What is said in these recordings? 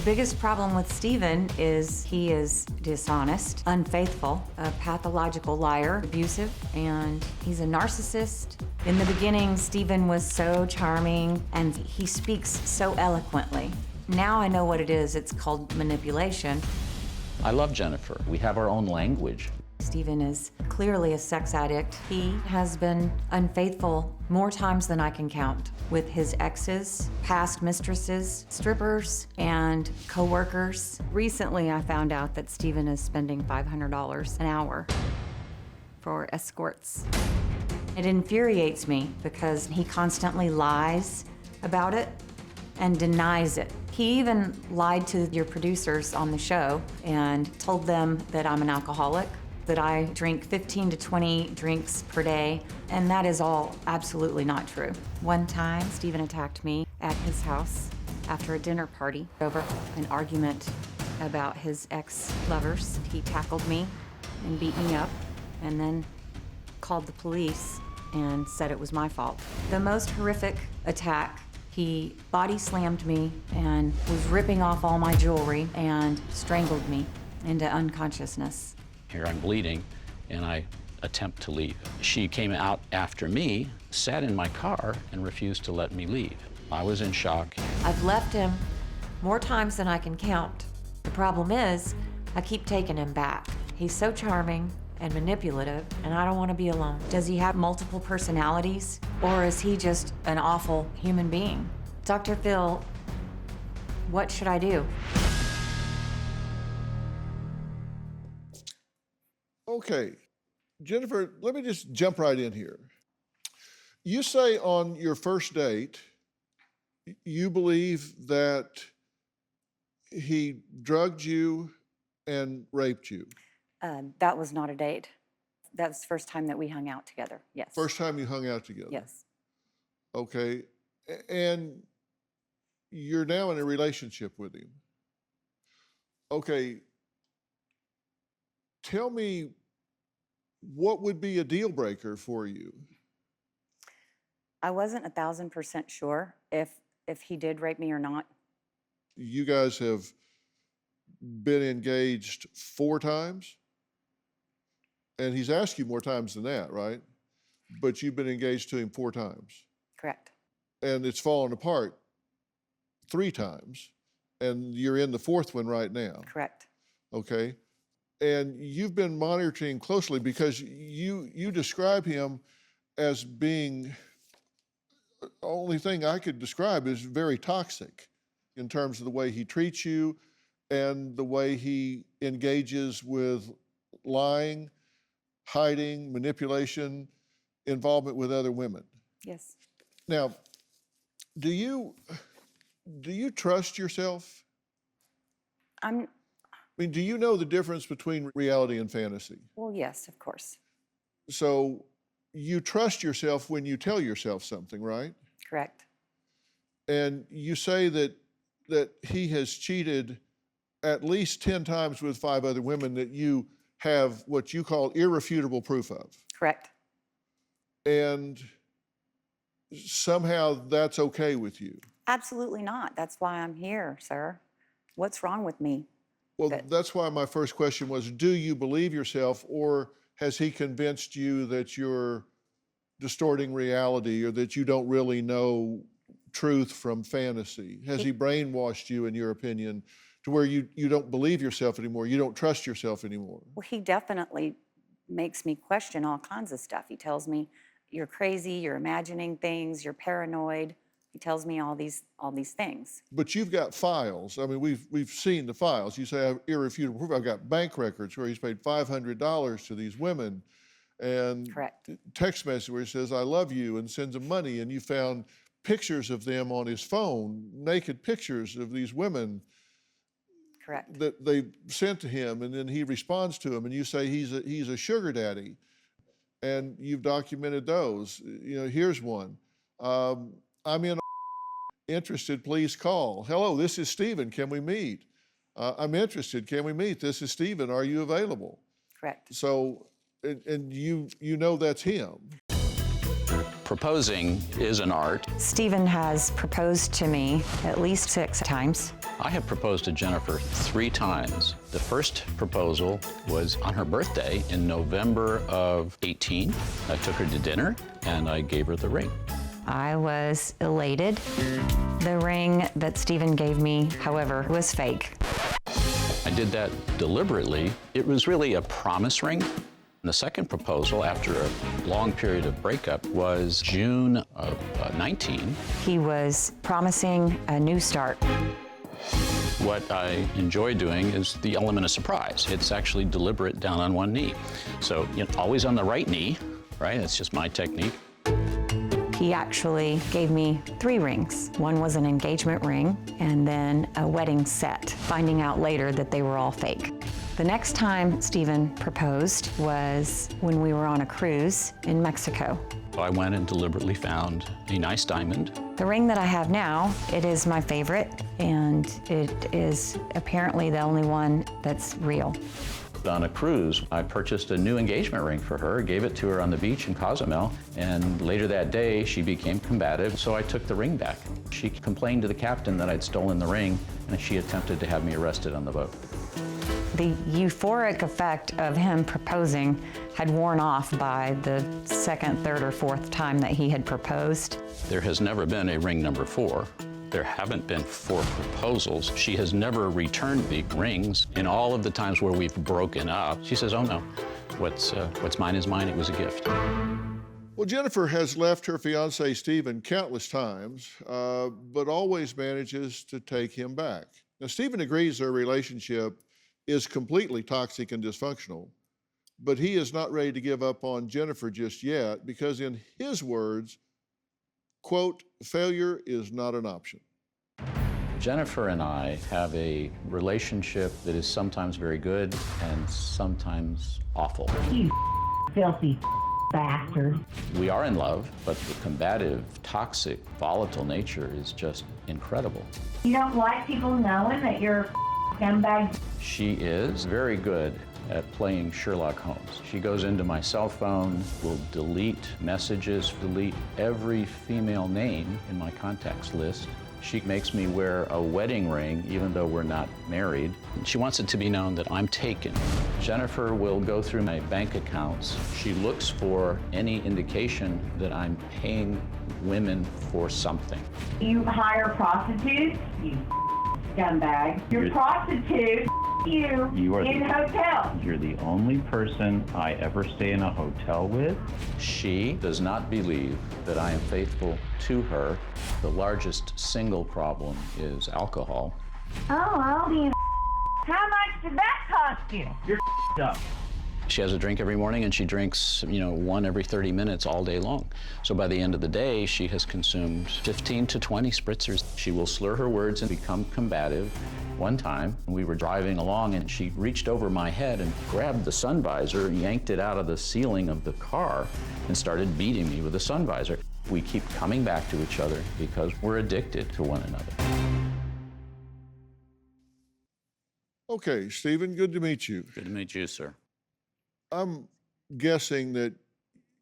biggest problem with Steven is he is dishonest, unfaithful, a pathological liar, abusive, and he's a narcissist. In the beginning, Steven was so charming and he speaks so eloquently. Now I know what it is. It's called manipulation. I love Jennifer. We have our own language. Steven is clearly a sex addict. He has been unfaithful more times than I can count with his exes, past mistresses, strippers, and co-workers. Recently, I found out that Steven is spending $500 an hour for escorts. It infuriates me because he constantly lies about it and denies it. He even lied to your producers on the show and told them that I'm an alcoholic, that I drink 15 to 20 drinks per day, and that is all absolutely not true. One time, Steven attacked me at his house after a dinner party over an argument about his ex-lovers. He tackled me and beat me up, and then called the police and said it was my fault. The most horrific attack, he body slammed me and was ripping off all my jewelry and strangled me into unconsciousness. Here I'm bleeding, and I attempt to leave. She came out after me, sat in my car, and refused to let me leave. I was in shock. I've left him more times than I can count. The problem is, I keep taking him back. He's so charming and manipulative, and I don't want to be alone. Does he have multiple personalities, or is he just an awful human being? Dr. Phil, what should I do? Okay, Jennifer, let me just jump right in here. You say on your first date, you believe that he drugged you and raped you. That was not a date. That was the first time that we hung out together, yes. First time you hung out together? Yes. Okay, and you're now in a relationship with him. Okay, tell me, what would be a deal breaker for you? I wasn't 1,000% sure if he did rape me or not. You guys have been engaged 4 times? And he's asked you more times than that, right? But you've been engaged to him 4 times. Correct. And it's fallen apart 3 times. And you're in the 4th one right now. Correct. Okay. And you've been monitoring closely because you describe him as being, the only thing I could describe is very toxic in terms of the way he treats you and the way he engages with lying, hiding, manipulation, involvement with other women. Yes. Now, do you trust yourself? I mean, do you know the difference between reality and fantasy? Well, yes, of course. So you trust yourself when you tell yourself something, right? Correct. And you say that he has cheated at least 10 times with 5 other women that you have what you call irrefutable proof of. Correct. And somehow that's okay with you. Absolutely not. That's why I'm here, sir. What's wrong with me? Well, that's why my first question was, do you believe yourself, or has he convinced you that you're distorting reality or that you don't really know truth from fantasy? Has he brainwashed you, in your opinion, to where you don't believe yourself anymore, you don't trust yourself anymore? Well, he definitely makes me question all kinds of stuff. He tells me, you're crazy, you're imagining things, you're paranoid. He tells me all these things. But you've got files. I mean, we've seen the files. You say I have irrefutable proof. I've got bank records where he's paid $500 to these women, and Correct. Text message where he says I love you and sends them money, and you found pictures of them on his phone, naked pictures of these women. Correct. That they sent to him, and then he responds to them, and you say he's a sugar daddy, and you've documented those. You know, here's one. I'm interested, please call. Hello, this is Stephen, can we meet? I'm interested, can we meet? This is Stephen, are you available? Correct. So, and you know that's him. Proposing is an art. Stephen has proposed to me at least 6 times. I have proposed to Jennifer 3 times. The first proposal was on her birthday in November of 18. I took her to dinner and I gave her the ring. I was elated. The ring that Stephen gave me, however, was fake. I did that deliberately. It was really a promise ring. The second proposal, after a long period of breakup, was June of 19. He was promising a new start. What I enjoy doing is the element of surprise. It's actually deliberate down on one knee. So, always on the right knee, right? It's just my technique. He actually gave me 3 rings. One was an engagement ring and then a wedding set, finding out later that they were all fake. The next time Stephen proposed was when we were on a cruise in Mexico. I went and deliberately found a nice diamond. The ring that I have now, it is my favorite, and it is apparently the only one that's real. On a cruise, I purchased a new engagement ring for her, gave it to her on the beach in Cozumel, and later that day she became combative, so I took the ring back. She complained to the captain that I'd stolen the ring, and she attempted to have me arrested on the boat. The euphoric effect of him proposing had worn off by the 2nd, 3rd, or 4th time that he had proposed. There has never been a ring number 4. There haven't been 4 proposals. She has never returned the rings. In all of the times where we've broken up, she says, oh no, what's mine is mine, it was a gift. Well, Jennifer has left her fiancé, Stephen, countless times, but always manages to take him back. Now, Stephen agrees their relationship is completely toxic and dysfunctional, but he is not ready to give up on Jennifer just yet because, in his words, quote, failure is not an option. Jennifer and I have a relationship that is sometimes very good and sometimes awful. You filthy bastard. We are in love, but the combative, toxic, volatile nature is just incredible. You don't like people knowing that you're a scumbag? She is very good at playing Sherlock Holmes. She goes into my cell phone, will delete messages, delete every female name in my contacts list. She makes me wear a wedding ring even though we're not married. She wants it to be known that I'm taken. Jennifer will go through my bank accounts. She looks for any indication that I'm paying women for something. You hire prostitutes, you scumbag. You're prostitutes, you are in hotels. You're the only person I ever stay in a hotel with. She does not believe that I am faithful to her. The largest single problem is alcohol. Oh, well, how much did that cost you? You're up. She has a drink every morning and she drinks, one every 30 minutes all day long. So by the end of the day, she has consumed 15 to 20 spritzers. She will slur her words and become combative. One time, we were driving along and she reached over my head and grabbed the sun visor, yanked it out of the ceiling of the car, and started beating me with the sun visor. We keep coming back to each other because we're addicted to one another. Okay, Stephen, good to meet you. Good to meet you, sir. I'm guessing that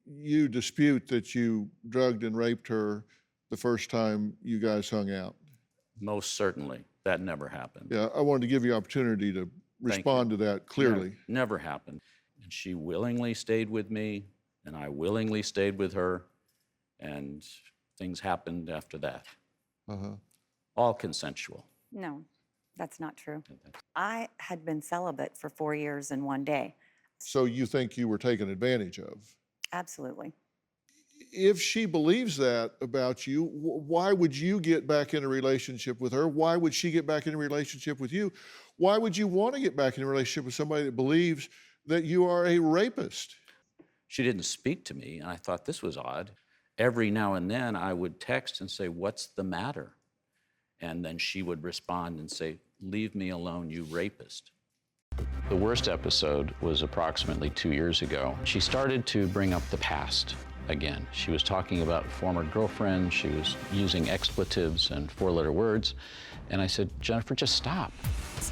you dispute that you drugged and raped her the first time you guys hung out. Most certainly. That never happened. Yeah, I wanted to give you opportunity to respond to that clearly. Never happened. And she willingly stayed with me, and I willingly stayed with her, and things happened after that. All consensual. No, that's not true. I had been celibate for 4 years and 1 day. So you think you were taken advantage of? Absolutely. If she believes that about you, why would you get back in a relationship with her? Why would she get back in a relationship with you? Why would you want to get back in a relationship with somebody that believes that you are a rapist? She didn't speak to me, and I thought this was odd. Every now and then I would text and say, "What's the matter?" And then she would respond and say, "Leave me alone, you rapist." The worst episode was approximately 2 years ago. She started to bring up the past again. She was talking about former girlfriends. She was using expletives and 4-letter words. And I said, "Jennifer, just stop."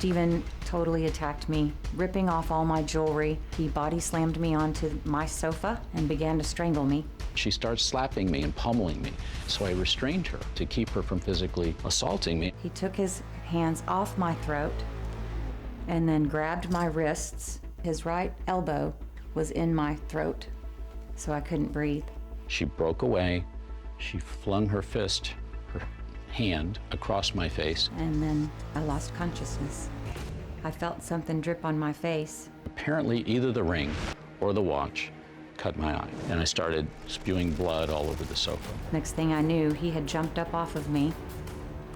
Stephen totally attacked me, ripping off all my jewelry. He body slammed me onto my sofa and began to strangle me. She starts slapping me and pummeling me, so I restrained her to keep her from physically assaulting me. He took his hands off my throat and then grabbed my wrists. His right elbow was in my throat, so I couldn't breathe. She broke away. She flung her fist, her hand, across my face. And then I lost consciousness. I felt something drip on my face. Apparently, either the ring or the watch cut my eye, and I started spewing blood all over the sofa. Next thing I knew, he had jumped up off of me,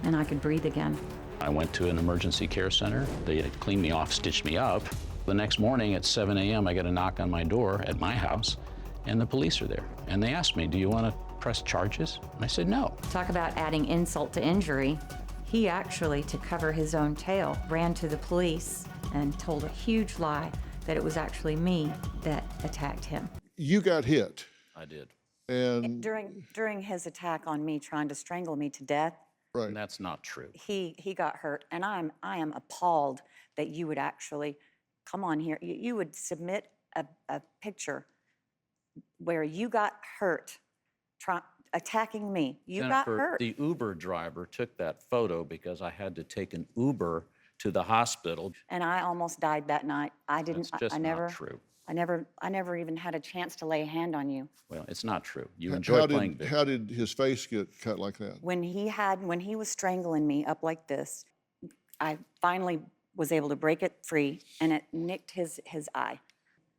and I could breathe again. I went to an emergency care center. They had cleaned me off, stitched me up. The next morning at 7 a.m., I get a knock on my door at my house, and the police are there. And they asked me, do you want to press charges? And I said, no. Talk about adding insult to injury. He actually, to cover his own tail, ran to the police and told a huge lie that it was actually me that attacked him. You got hit. I did. And During his attack on me, trying to strangle me to death, right. And that's not true. he got hurt, and I am appalled that you would actually come on here. You would submit a picture where you got hurt attacking me. You got Jennifer, hurt. the Uber driver took that photo because I had to take an Uber to the hospital. And I almost died that night. I didn't. That's just I never. not true. I never even had a chance to lay a hand on you. Well, it's not true. You enjoy playing video. How did his face get cut like that? When he was strangling me up like this, I finally was able to break it free, and it nicked his eye.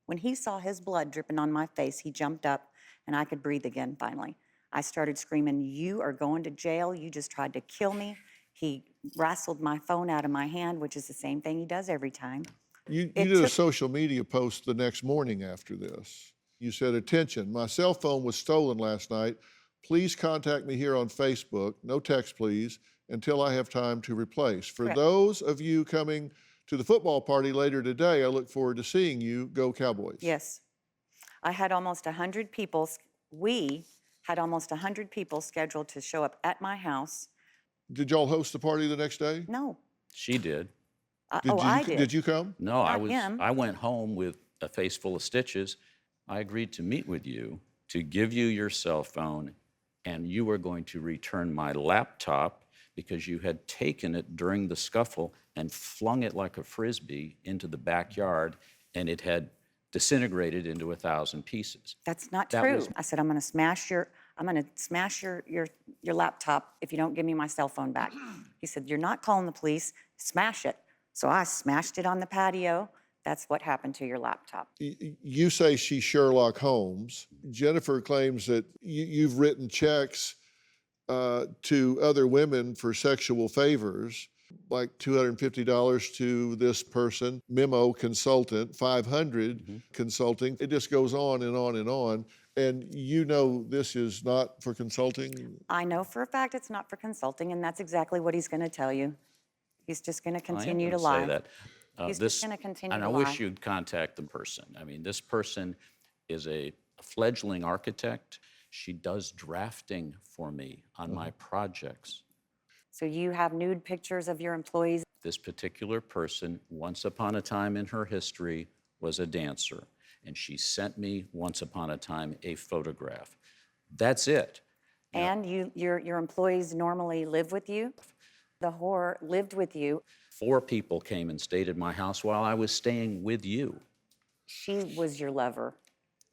When he saw his blood dripping on my face, he jumped up, and I could breathe again finally. I started screaming, "You are going to jail. You just tried to kill me." He wrestled my phone out of my hand, which is the same thing he does every time. You did a social media post the next morning after this. You said, "Attention, my cell phone was stolen last night. Please contact me here on Facebook, no text please, until I have time to replace. For Correct. those of you coming to the football party later today, I look forward to seeing you. Go Cowboys." Yes. I had almost 100 people, we had almost 100 people scheduled to show up at my house. Did y'all host the party the next day? No. She did. I did. Did you come? No, Not him. I went home with a face full of stitches. I agreed to meet with you, to give you your cell phone, and you were going to return my laptop because you had taken it during the scuffle and flung it like a Frisbee into the backyard, and it had disintegrated into 1,000 pieces. That's not That true. was- I said, I'm gonna smash your laptop if you don't give me my cell phone back. He said, you're not calling the police, smash it. So I smashed it on the patio. That's what happened to your laptop. You say she's Sherlock Holmes. Jennifer claims that you've written checks to other women for sexual favors, like $250 to this person, memo consultant, $500 consulting. It just goes on and on and on. And you know this is not for consulting? I know for a fact it's not for consulting, and that's exactly what he's gonna tell you. He's just gonna continue to lie. I am going to say that. He's just gonna continue and to I lie. wish you'd contact the person. I mean, this person is a fledgling architect. She does drafting for me on my projects. So you have nude pictures of your employees? This particular person, once upon a time in her history, was a dancer. And she sent me, once upon a time, a photograph. That's it. And your employees normally live with you? The whore lived with you. 4 people came and stayed at my house while I was staying with you. She was your lover,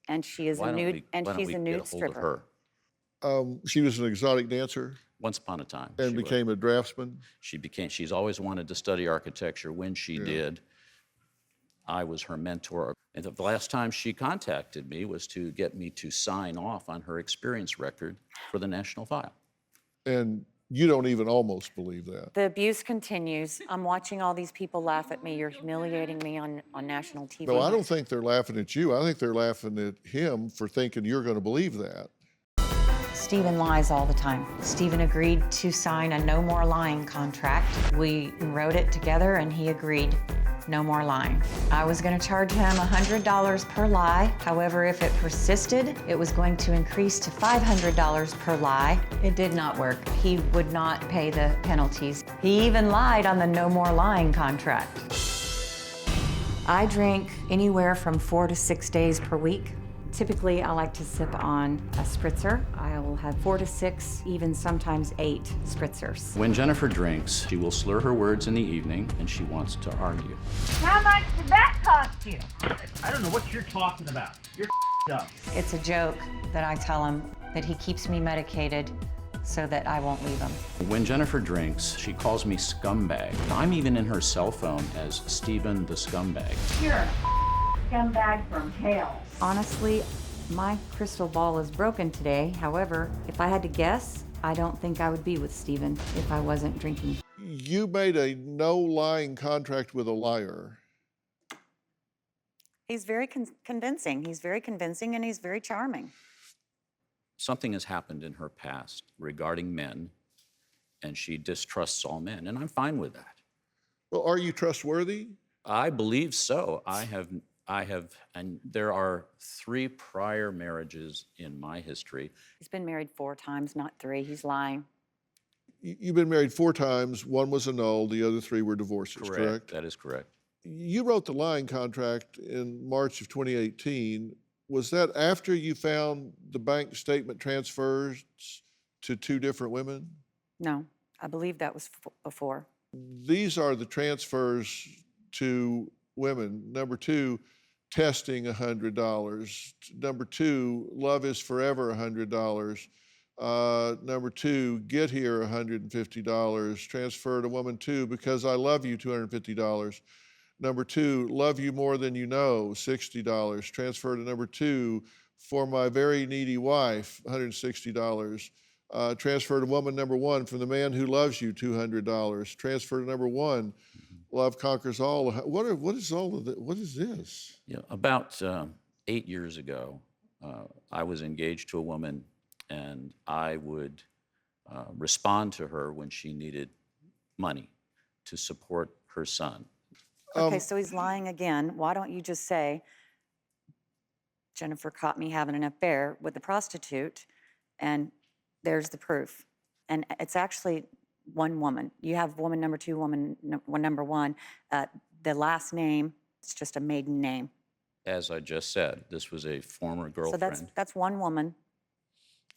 and she is Why a don't nude, we- and why don't she's we a get nude hold of stripper. her? She was an exotic dancer Once upon a time. and she was. became a draftsman. She's always wanted to study architecture. When she did, I was her mentor. And the last time she contacted me was to get me to sign off on her experience record for the National File. And you don't even almost believe that. The abuse continues. I'm watching all these people laugh at me. You're humiliating me on national TV. No, I don't think they're laughing at you. I think they're laughing at him for thinking you're going to believe that. Stephen lies all the time. Stephen agreed to sign a no more lying contract. We wrote it together and he agreed. no more lying. I was going to charge him $100 per lie. However, if it persisted, it was going to increase to $500 per lie. It did not work. He would not pay the penalties. He even lied on the no more lying contract. I drink anywhere from 4 to 6 days per week. Typically, I like to sip on a spritzer. I will have 4 to 6, even sometimes 8 spritzers. When Jennifer drinks, she will slur her words in the evening and she wants to argue. How much did that cost you? I don't know what you're talking about. You're dumb. It's a joke that I tell him that he keeps me medicated so that I won't leave him. When Jennifer drinks, she calls me scumbag. I'm even in her cell phone as Stephen the Scumbag. You're a scumbag from hell. Honestly, my crystal ball is broken today. However, if I had to guess, I don't think I would be with Stephen if I wasn't drinking. You made a no lying contract with a liar. He's very convincing. He's very convincing and he's very charming. Something has happened in her past regarding men, and she distrusts all men, and I'm fine with that. Well, are you trustworthy? I believe so. I have, and there are 3 prior marriages in my history. He's been married 4 times, not 3. He's lying. You've been married 4 times. 1 was annulled. The other 3 were divorces, correct? That is correct. You wrote the lying contract in March of 2018. Was that after you found the bank statement transfers to 2 different women? No, I believe that was before. These are the transfers to women. Number 2, testing $100. Number 2, love is forever $100. Number 2, get here $150. Transfer to woman 2, because I love you, $250. Number 2, love you more than you know, $60. Transfer to number 2, for my very needy wife, $160. Transfer to woman number 1, from the man who loves you, $200. Transfer to number 1, love conquers all. What is all of this? What is this? Yeah, about 8 years ago, I was engaged to a woman, and I would respond to her when she needed money to support her son. Okay, so he's lying again. Why don't you just say, Jennifer caught me having an affair with a prostitute, and there's the proof. And it's actually one woman. You have woman number 2, woman number 1. The last name, it's just a maiden name. As I just said, this was a former girlfriend. So that's one woman.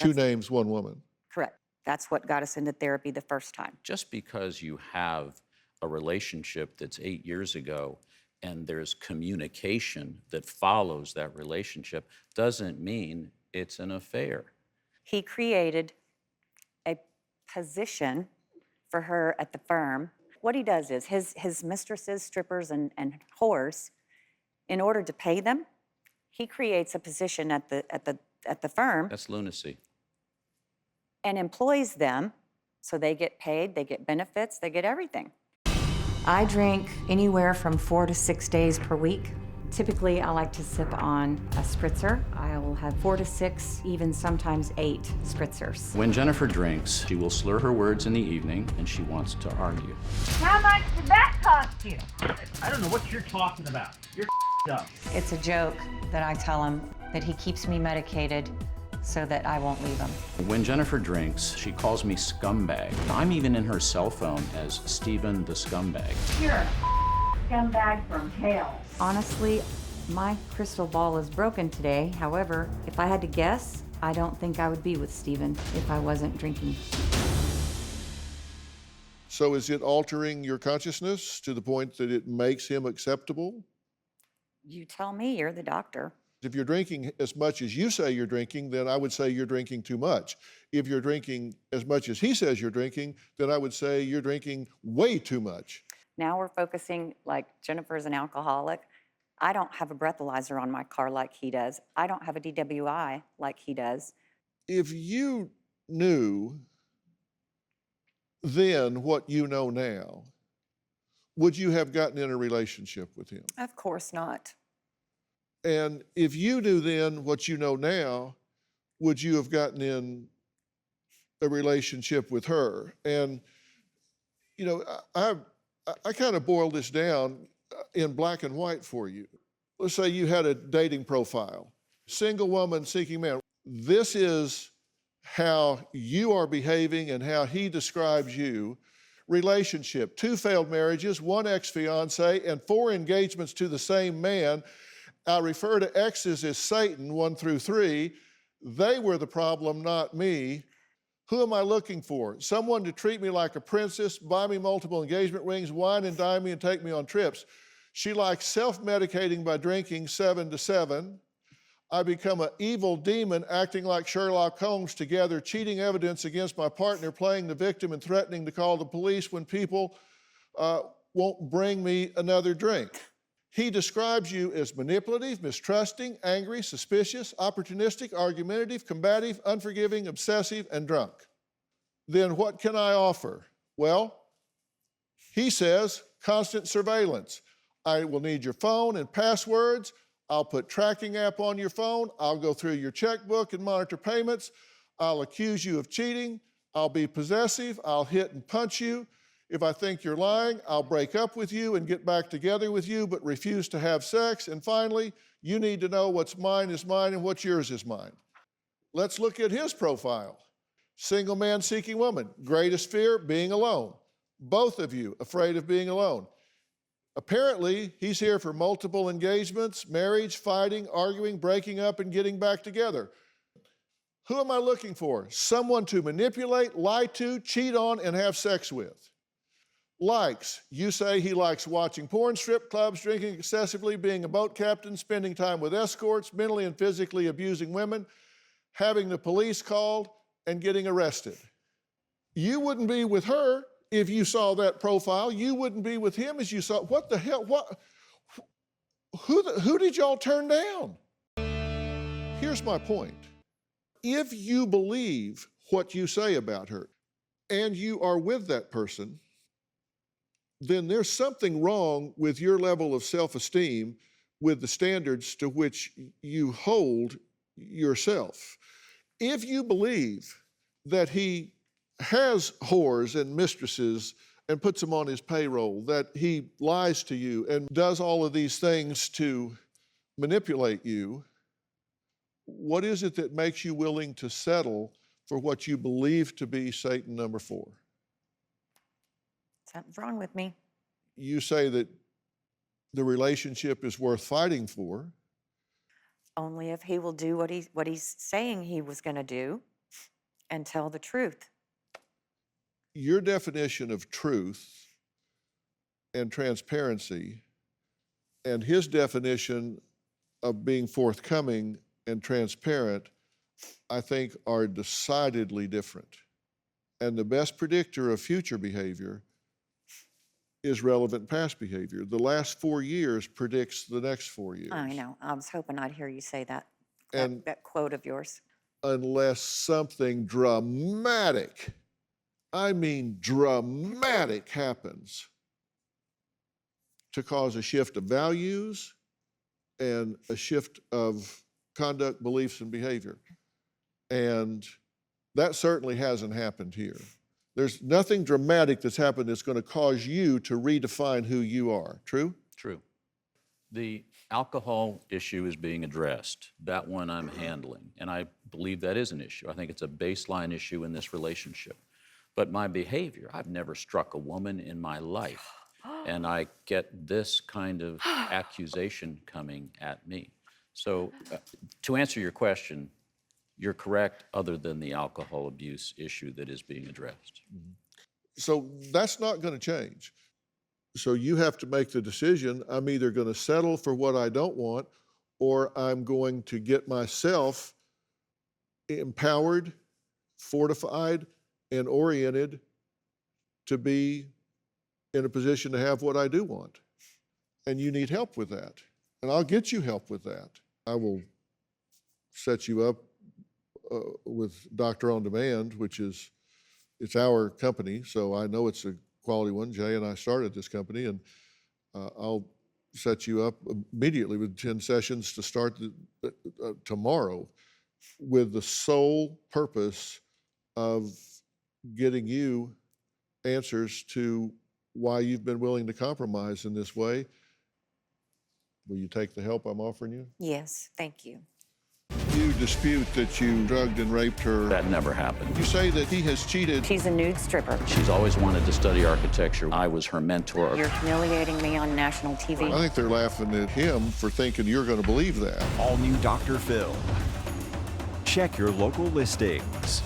2 names, 1 woman. Correct. That's what got us into therapy the first time. Just because you have a relationship that's 8 years ago and there's communication that follows that relationship doesn't mean it's an affair. He created a position for her at the firm. What he does is his mistresses, strippers, and whores, in order to pay them, he creates a position at the firm. That's lunacy. And employs them, so they get paid, they get benefits, they get everything. I drink anywhere from 4 to 6 days per week. Typically, I like to sip on a spritzer. I will have 4 to 6, even sometimes 8 spritzers. When Jennifer drinks, she will slur her words in the evening and she wants to argue. How much did that cost you? I don't know what you're talking about. You're dumb. It's a joke that I tell him that he keeps me medicated so that I won't leave him. When Jennifer drinks, she calls me scumbag. I'm even in her cell phone as Stephen the Scumbag. You're a scumbag from hell. Honestly, my crystal ball is broken today. However, if I had to guess, I don't think I would be with Stephen if I wasn't drinking. So is it altering your consciousness to the point that it makes him acceptable? You tell me, you're the doctor. If you're drinking as much as you say you're drinking, then I would say you're drinking too much. If you're drinking as much as he says you're drinking, then I would say you're drinking way too much. Now we're focusing, like Jennifer's an alcoholic. I don't have a breathalyzer on my car like he does. I don't have a DWI like he does. If you knew then what you know now, would you have gotten in a relationship with him? Of course not. And if you knew then what you know now, would you have gotten in a relationship with her? And, you know, I kind of boiled this down. in black and white for you. Let's say you had a dating profile, single woman seeking man. This is how you are behaving and how he describes you. Relationship, 2 failed marriages, 1 ex-fiancé, and 4 engagements to the same man. I refer to exes as Satan, 1 through 3. They were the problem, not me. Who am I looking for? Someone to treat me like a princess, buy me multiple engagement rings, wine and dine me, and take me on trips. She likes self-medicating by drinking 7 to 7. I become an evil demon acting like Sherlock Holmes to gather cheating evidence against my partner, playing the victim and threatening to call the police when people won't bring me another drink. He describes you as manipulative, mistrusting, angry, suspicious, opportunistic, argumentative, combative, unforgiving, obsessive, and drunk. Then what can I offer? Well, he says constant surveillance. I will need your phone and passwords. I'll put tracking app on your phone. I'll go through your checkbook and monitor payments. I'll accuse you of cheating. I'll be possessive. I'll hit and punch you. If I think you're lying, I'll break up with you and get back together with you, but refuse to have sex. And finally, you need to know what's mine is mine and what's yours is mine. Let's look at his profile. Single man seeking woman. Greatest fear, being alone. Both of you afraid of being alone. Apparently, he's here for multiple engagements, marriage, fighting, arguing, breaking up, and getting back together. Who am I looking for? Someone to manipulate, lie to, cheat on, and have sex with. Likes. You say he likes watching porn, strip clubs, drinking excessively, being a boat captain, spending time with escorts, mentally and physically abusing women, having the police called, and getting arrested. You wouldn't be with her if you saw that profile. You wouldn't be with him as you saw. What the hell? Who did y'all turn down? Here's my point. If you believe what you say about her and you are with that person, then there's something wrong with your level of self-esteem with the standards to which you hold yourself. If you believe that he has whores and mistresses and puts them on his payroll, that he lies to you and does all of these things to manipulate you, what is it that makes you willing to settle for what you believe to be Satan number 4? Something's wrong with me. You say that the relationship is worth fighting for. Only if he will do what he's saying he was going to do and tell the truth. Your definition of truth and transparency and his definition of being forthcoming and transparent, I think, are decidedly different. And the best predictor of future behavior is relevant past behavior. The last 4 years predicts the next 4 years. I know. I was hoping I'd hear you say that, And that quote of yours. unless something dramatic, I mean dramatic, happens to cause a shift of values and a shift of conduct, beliefs, and behavior. And that certainly hasn't happened here. There's nothing dramatic that's happened that's going to cause you to redefine who you are. True? True. The alcohol issue is being addressed. That one I'm handling, and I believe that is an issue. I think it's a baseline issue in this relationship. But my behavior, I've never struck a woman in my life, and I get this kind of accusation coming at me. So to answer your question, you're correct, other than the alcohol abuse issue that is being addressed. So that's not going to change. So you have to make the decision. I'm either going to settle for what I don't want, or I'm going to get myself empowered, fortified, and oriented to be in a position to have what I do want. And you need help with that. And I'll get you help with that. I will set you up with Doctor On Demand, which is, it's our company, so I know it's a quality one. Jay and I started this company, and I'll set you up immediately with 10 sessions to start tomorrow, with the sole purpose of getting you answers to why you've been willing to compromise in this way Will you take the help I'm offering you? Yes, thank you. You dispute that you drugged and raped her. That never happened. You say that he has cheated. She's a nude stripper. She's always wanted to study architecture. I was her mentor. You're humiliating me on national TV. I think they're laughing at him for thinking you're going to believe that. All new Dr. Phil. Check your local listings.